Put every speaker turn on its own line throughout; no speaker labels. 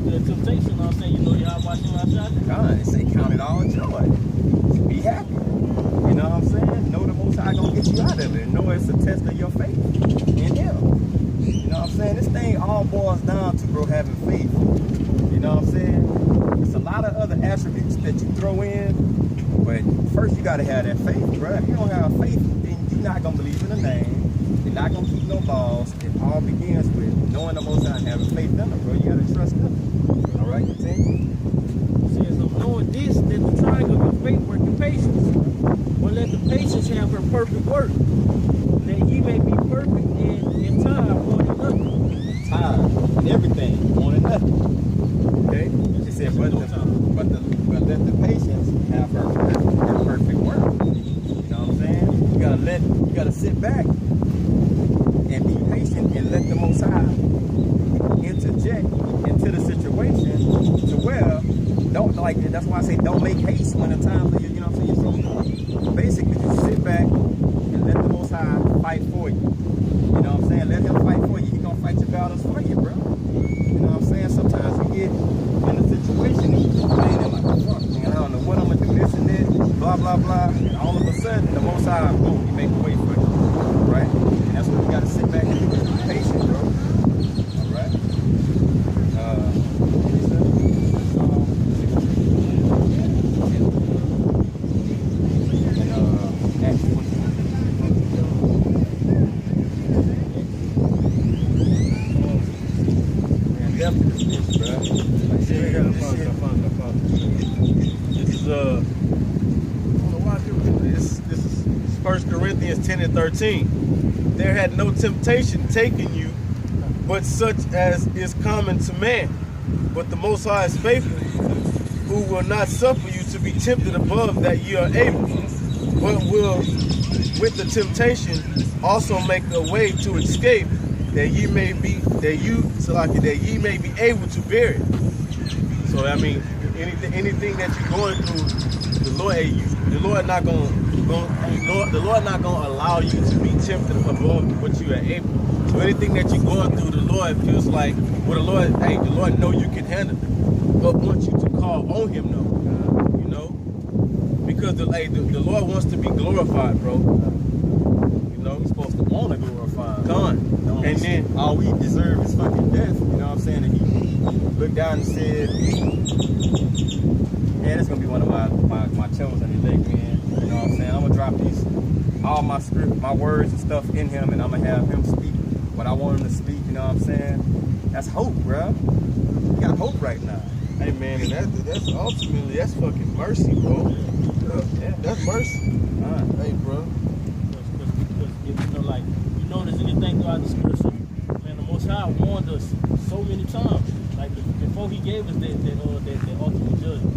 through the temptation, you know what I'm saying? You know y'all watching my shot?
God, it say count it all joy. Be happy. You know what I'm saying? Know the Most High gonna get you out of it. Know it's a test of your faith in Him. You know what I'm saying? This thing all boils down to, bro, having faith. You know what I'm saying? There's a lot of other attributes that you throw in, but first you gotta have that faith, bro. If you don't have faith, then you're not gonna believe in the name. You're not gonna keep no laws. It all begins with knowing the Most High and having faith in Him, bro. You gotta trust Him. All right, continue.
Says, so knowing this, that the triangle of faith work in patience. But let the patience have her perfect work, that ye may be perfect and in time, wanting nothing.
Time and everything, wanting nothing. Okay? It said, but let the patience have her perfect work. You know what I'm saying? You gotta sit back and be patient and let the Most High interject into the situation to where don't, like, that's why I say don't make haste when the time, you know what I'm saying? So basically just sit back and let the Most High fight for you. You know what I'm saying? Let Him fight for you. He gonna fight your battles for you, bro. You know what I'm saying? Sometimes you get in a situation and you're complaining like, fuck, man, I don't know what I'm gonna do, this and that, blah, blah, blah. And all of a sudden, the Most High, boom, He make a way for you, right? And that's what you gotta sit back and do, is be patient, bro. All right?
This is 1 Corinthians 10 and 13. There had no temptation taken you, but such as is common to man. But the Most High is faithful, who will not suffer you to be tempted above that ye are able, but will with the temptation also make a way to escape, that ye may be able to bear it. So I mean, anything that you're going through, the Lord not gonna allow you to be tempted above what you are able. So anything that you're going through, the Lord feels like, well, the Lord know you can handle it, but wants you to call on Him, though. You know, because the Lord wants to be glorified, bro. You know,
We're supposed to want to glorify Him.
God.
And then all we deserve is fucking death. You know what I'm saying? And He looked down and said, man, it's gonna be one of my chosen elect, man. You know what I'm saying? I'm gonna drop all my script, my words and stuff in Him, and I'm gonna have Him speak what I want Him to speak. You know what I'm saying? That's hope, bro. We got hope right now.
Hey man, and that's ultimately that's fucking mercy, bro.
Yeah.
That's mercy. Hey, bro.
Because if you know, like, you notice anything throughout the scripture, man, the Most High warned us so many times. Like before He gave us that ultimate judgment.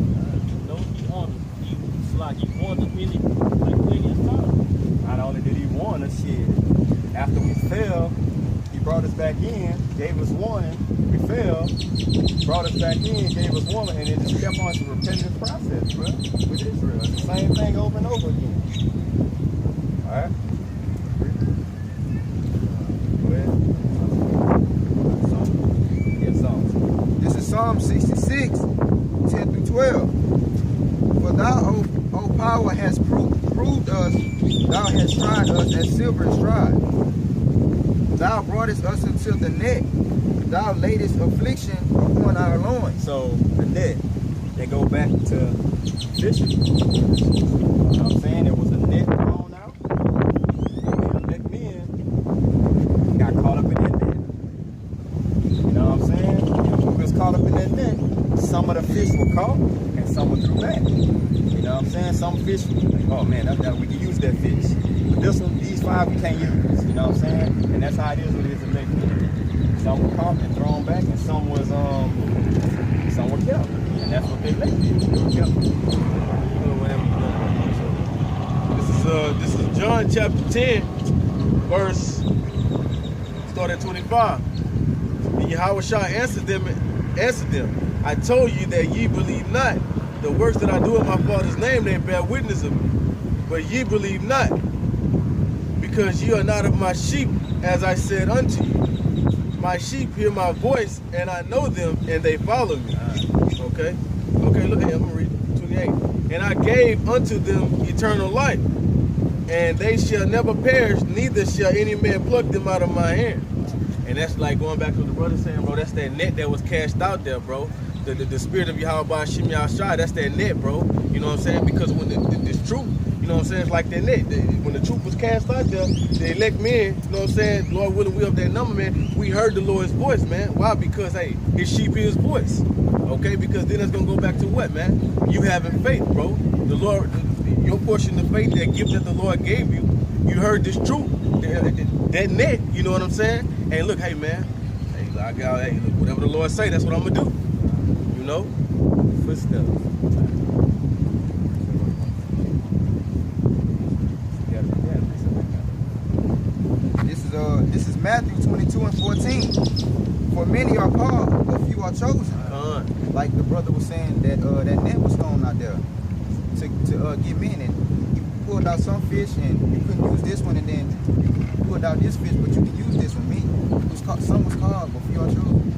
You know, He warned us. He warned us plenty of times.
Not only did He warn us, shit, after we fell, He brought us back in, gave us warning. We fell, brought us back in, gave us warning, and it just kept on. It's a repetitive process, bro, with Israel. It's the same thing over and over again. All right? Go ahead. Get Psalms.
This is Psalm 66, 10 through 12. For thou, O power, hast proved us, thou hast tried us as silver is tried. Thou broughtest us into the net, thou laidest affliction upon our loins.
So the net, they go back to fishing. You know what I'm saying? There was a net thrown out, and the men got caught up in that net. You know what I'm saying? And when we was caught up in that net, some of the fish were caught and some were threw back. You know what I'm saying? Some fish, like, oh man, we can use that fish. But this one, these 5 we can't use. You know what I'm saying? And that's how it is with Israel. Some were caught and thrown back, and some were kept. And that's what they left. They were kept.
This is John chapter 10, verse start at 25. And Yahushua answered them, I told you that ye believe not. The works that I do in my Father's name, they bear witness of me. But ye believe not, because ye are not of my sheep, as I said unto you. My sheep hear my voice, and I know them, and they follow me. Okay? Okay, look at him. I'm going to read 28. And I gave unto them eternal life, and they shall never perish, neither shall any man pluck them out of my hand. And that's like going back to what the brother saying, bro. That's that net that was cast out there, bro. The spirit of Yahweh Shem Yahshai, that's that net, bro. You know what I'm saying? Because when this truth, you know what I'm saying, it's like that net. When the truth was cast out there, the elect men, you know what I'm saying, Lord willing, we up that number, man. We heard the Lord's voice, man. Why? Because, hey, his sheep hear his voice. Okay? Because then it's going to go back to what, man? You having faith, bro. The Lord, your portion of faith, that gift that the Lord gave you, you heard this truth, that net, you know what I'm saying? And look, hey, man, hey, look, whatever the Lord say, that's what I'm going to do. You know? Footsteps.
This is Matthew 22 and 14. For many are called, but few are chosen. Like the brother was saying that that net was thrown out there to get men, and you pulled out some fish and you couldn't use this one, and then you pulled out this fish, but you can use this one. Some was called, but few are chosen.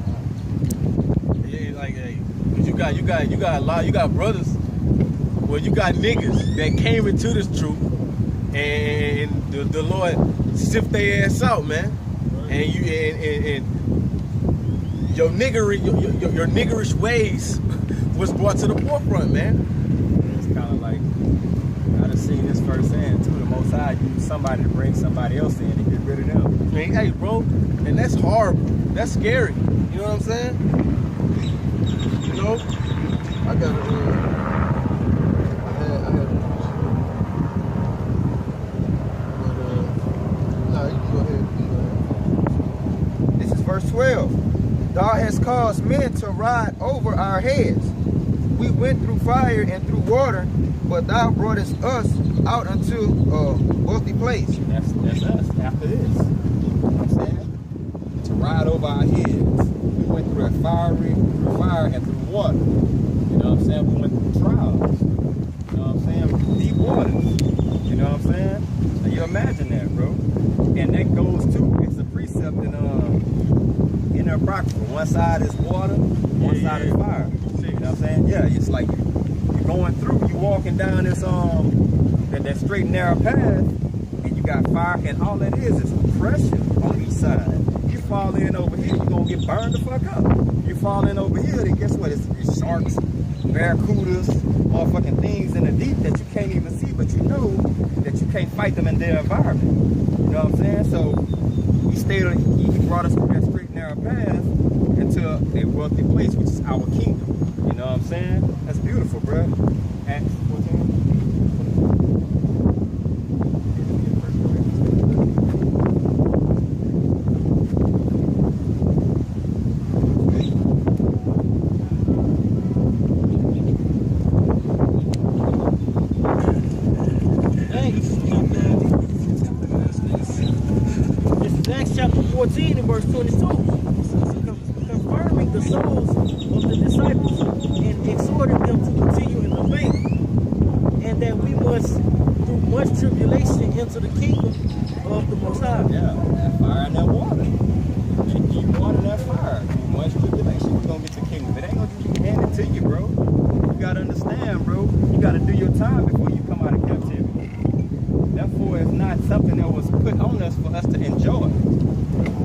Yeah, like, hey, you got a lot, you got brothers, well, you got niggas that came into this truth, and the Lord sift their ass out, man. And you and your niggerish ways was brought to the forefront, man.
It's kind of like, I done seen this firsthand too. The Most High used somebody to bring somebody else in and get rid of them.
I mean, hey, bro, and that's horrible. That's scary. You know what I'm saying? You know, I got
Verse 12, thou hast caused men to ride over our heads. We went through fire and through water, but thou broughtest us out unto a wealthy place.
That's us after this. You know what I'm saying? To ride over our heads. We went through a fire and through water. You know what I'm saying? We went through trials. You know what I'm saying? Deep waters. You know what I'm saying? Now you imagine that, bro. And that goes to, it's a precept in Apocrypha. One side is water, one side is fire. You know what I'm saying? Yeah, it's like you're going through, you walking down this that straight and narrow path, and you got fire, and all that is pressure on each side. You fall in over here, you're gonna get burned the fuck up. You fall in over here, then guess what? It's sharks, barracudas, motherfucking things in the deep that you can't even see, but you know that you can't fight them in their environment. You know what I'm saying? So he brought us through that straight narrow path into a wealthy place, which is our kingdom. You know what I'm saying? That's beautiful, bro. Acts 14.
This is Acts chapter 14 and verse 22. Confirming the souls of the disciples and exhorting them to continue in the faith, and that we must, through much tribulation, enter the kingdom of the Most High.
Yeah, that fire and that water. They keep water, that fire. Through much tribulation, we're gonna get the kingdom. It ain't gonna just be handed to you, bro. You gotta understand, bro. You gotta do your time before you come out of captivity. Therefore, it's not something that was put on us for us to enjoy.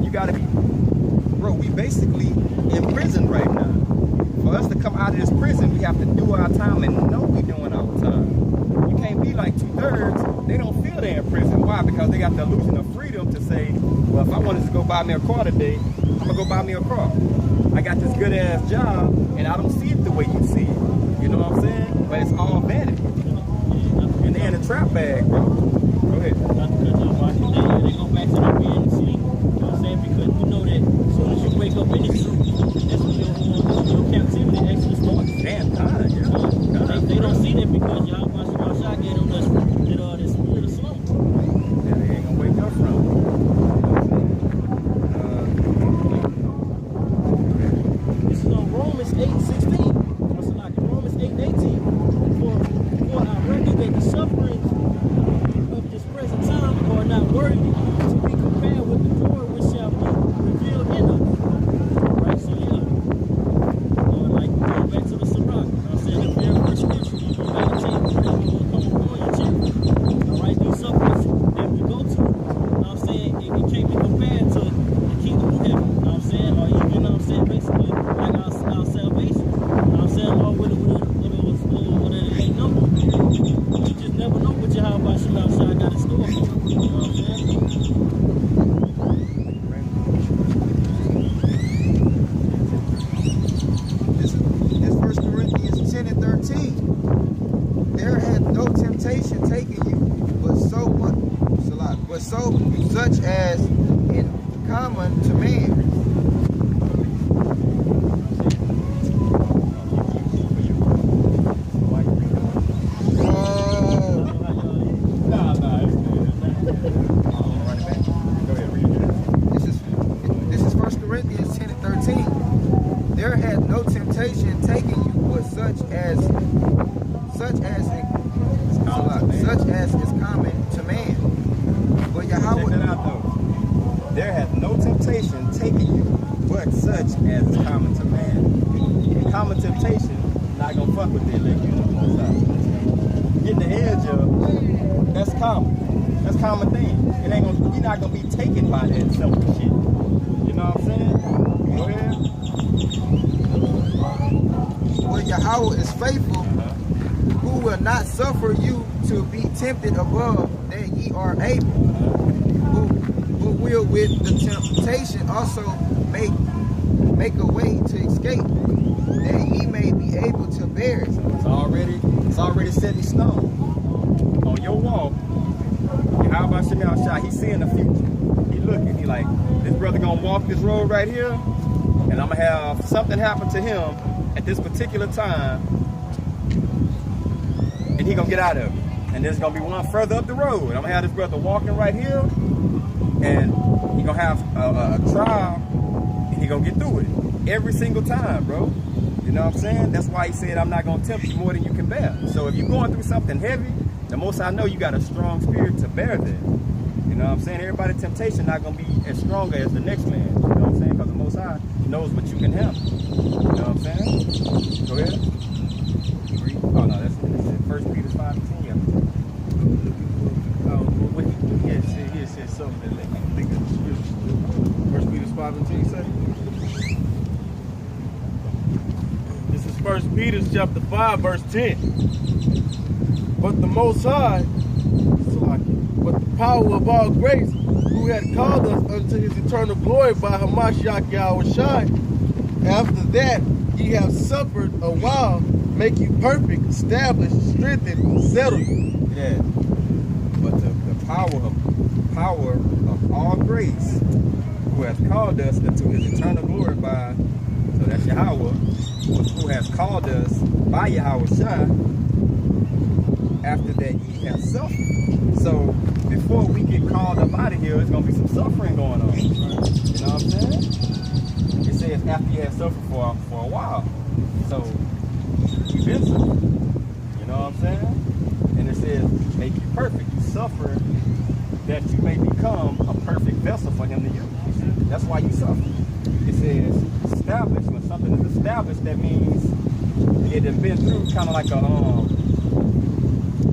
You gotta be, bro, we basically in prison right now. For us to come out of this prison, we have to do our time and know we're doing our time. You can't be like 2/3. They don't feel they're in prison. Why? Because they got the illusion of freedom to say, well, if I wanted to go buy me a car today, I'm gonna go buy me a car. I got this good ass job and I don't see it the way you see it. You know what I'm saying? But it's all vanity. And they're in a trap bag, bro. Go ahead.
They go back to their bed and sleep. You know what I'm saying? Because you know that as soon as you wake up in the truth, that's when your captivity actually starts.
Damn time, yeah.
They don't see that because Yahweh gave them that spirit of slumber.
Yeah, they ain't gonna wake up from it.
This is on Romans 8:16. What's it like? Romans 8:18. For I reckon that the sufferings of this present time are not worthy to be compared with the glory which shall be revealed in us.
but such as in common to man. This is 1 Corinthians 10 and 13. There hath no temptation taken you, but such as is common to man. But Yahweh,
check it out though. There hath no temptation taken you, but such as is common to man. And common temptation not gonna fuck with the elect. Getting the edge up, that's common. That's a common thing. It ain't gonna, you're not gonna be taken by that selfish shit. You know what I'm saying? Go ahead.
but Yahweh is faithful, who will not suffer you to be tempted above that ye are able, but will with the temptation also make a way to escape, that ye may be able to bear it.
It's already set in stone. On your walk, how about Shemel Shah? He's seeing the future. He looking, he like, this brother gonna walk this road right here, and I'm gonna have something happen to him at this particular time, and he gonna get out of it. And there's gonna be one further up the road. I'm gonna have this brother walking right here, and he gonna have a trial, and he gonna get through it every single time, bro. You know what I'm saying? That's why he said, I'm not gonna tempt you more than you can bear. So if you're going through something heavy, the most I know you got a strong spirit to bear that. You know what I'm saying? Everybody's temptation not gonna be as strong as the next man. You know what I'm saying? Because the Most High knows what you can handle. You know what I'm saying? Go ahead. Oh no, that's it. 1 Peter 5:10. Yeah.
What he said something that make me think of the scripture. 1 Peter 5:10 say. This is 1 Peter chapter 5 verse 10. But the Most High, but the power of all grace, who had called us unto his eternal glory by Hamashiach Yahushai, after that ye have suffered a while, make you perfect, establish, strengthen, settle you.
Yeah. But the power of all grace, who has called us into his eternal glory by, so that's Yahweh, who has called us by Yahushai, after that ye have suffered. So before we get called up out of here, there's gonna be some suffering going on. You know what I'm saying? It says after you have suffered for a while. So you've been suffering. You know what I'm saying? And it says make you perfect. You suffer that you may become a perfect vessel for him to use. That's why you suffer. It says established. When something is established, that means it has been through kind of like a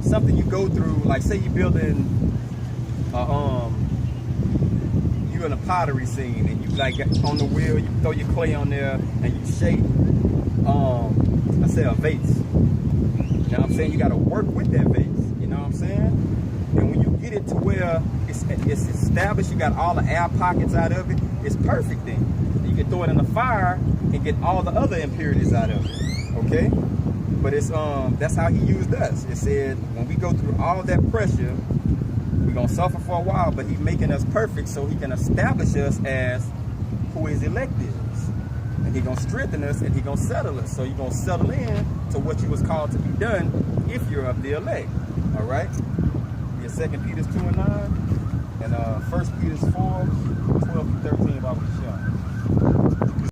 something you go through, like say you're building you in a pottery scene, and you like on the wheel, you throw your clay on there and you shape I say a vase. You know what I'm saying? You gotta work with that vase, you know what I'm saying? And when you get it to where it's established, you got all the air pockets out of it, it's perfect then. You can throw it in the fire and get all the other impurities out of it. Okay? But it's that's how he used us. It said when we go through all that pressure, we're gonna suffer for a while, but he's making us perfect so he can establish us as who his elect is. And he's gonna strengthen us and he's gonna settle us. So you're gonna settle in to what you was called to be done if you're of the elect. Alright? Yeah, 2 Peter 2 and 9 and 1 Peter 4, 12 through 13 about what you